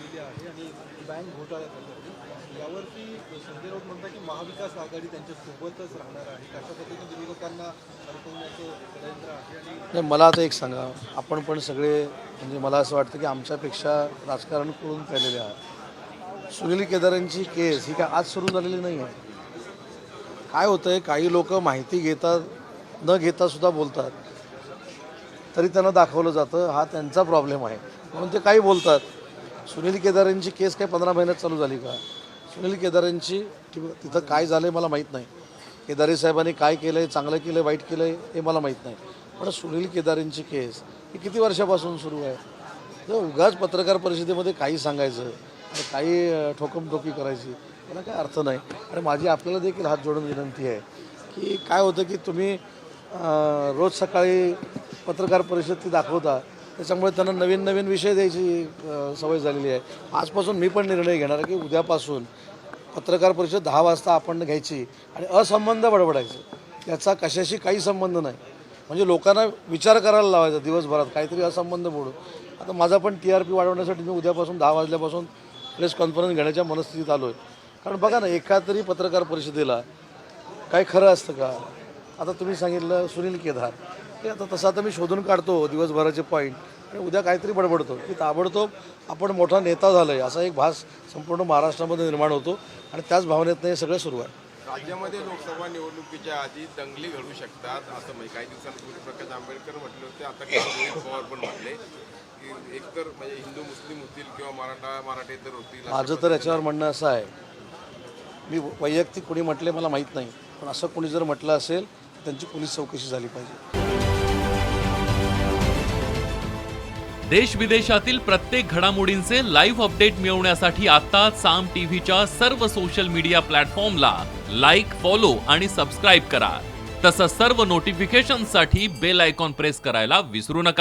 केलेली आहे आणि बँक घोटाळ्याप्रकरणी यावरती संजय राऊत म्हणतात की महाविकास आघाडी त्यांच्या सोबतच राहणार आहे. अशा पद्धतीने विरोधकांना अडकवण्याचं षडयंत्र आहे. आणि नाही, मला आता एक सांगा, आपण पण सगळे म्हणजे मला असं वाटतं की आमच्यापेक्षा राजकारण करून पेलेले आहात. सुनील केदारांची केस ही काय आज सुरू झालेली नाही आहे. काय होतं आहे, काही लोक माहिती घेतात न घेता सुद्धा बोलतात, तरी त्यांना दाखवलं जातं. हा त्यांचा प्रॉब्लेम आहे म्हणून ते काही बोलतात. सुनील केदारांची केस काय 15 महिन्यात चालू झाली का? सुनील केदारांची तिथं काय झालं आहे मला माहीत नाही. केदारे साहेबांनी काय केलं आहे, चांगलं केलं आहे, वाईट केलं आहे हे मला माहीत नाही. पण सुनील केदारेंची केस ही किती वर्षापासून सुरू आहे? जर उगाच पत्रकार परिषदेमध्ये काही सांगायचं आणि काही ठोकमठोकी करायची त्याला काय अर्थ नाही. आणि माझी आपल्याला देखील हात जोडून विनंती आहे की काय होतं की तुम्ही रोज सकाळी पत्रकार परिषद ती दाखवता, त्याच्यामुळे त्यांना नवीन नवीन विषय द्यायची सवय झालेली आहे. आजपासून मी पण निर्णय घेणार आहे की उद्यापासून पत्रकार परिषद 10 वाजता आपण घ्यायची आणि असंबंध बडबडायचं, याचा कशाशी काही संबंध नाही. म्हणजे लोकांना विचार करायला लावायचा दिवसभरात काहीतरी असंबंध बोलू. आता माझा पण TRP वाढवण्यासाठी मी उद्यापासून 10 वाजल्यापासून प्रेस कॉन्फरन्स घेण्याच्या मनस्थितीत आलो आहे. कारण बघा ना, एखादरी पत्रकार परिषदेला काय खरं असतं का? आता तुम्ही सांगितलं सुनील केदार, ते आता तसं आता मी शोधून काढतो दिवसभराचे पॉईंट आणि उद्या काहीतरी बडबडतो की ताबडतोब आपण मोठा नेता झालो आहे असा एक भास संपूर्ण महाराष्ट्रामध्ये निर्माण होतो आणि त्याच भावनेतनं हे सगळं सुरू आहे. राज्यामध्ये लोकसभा निवडणुकीच्या आधी दंगली घडू शकतात असं म्हणजे काही दिवसांपूर्वी प्रकाश आंबेडकर म्हटले होते. आता रोहित पवार पण म्हटले की एकतर म्हणजे हिंदू मुस्लिम होतील किंवा मराठेतर होतील. माझं तर याच्यावर म्हणणं असं आहे, मी वैयक्तिक कोणी म्हटले मला माहीत नाही, पण असं कोणी जर म्हटलं असेल तर त्यांची पोलीस चौकशी झाली पाहिजे. देश विदेशातील प्रत्येक घडामोडींचे लाईव्ह अपडेट मिळवण्यासाठी आता साम टीव्हीच्या सर्व सोशल मीडिया प्लॅटफॉर्मला लाईक, फॉलो आणि सबस्क्राईब करा. तसंच सर्व नोटिफिकेशनसाठी बेल आयकॉन प्रेस करायला विसरू नका.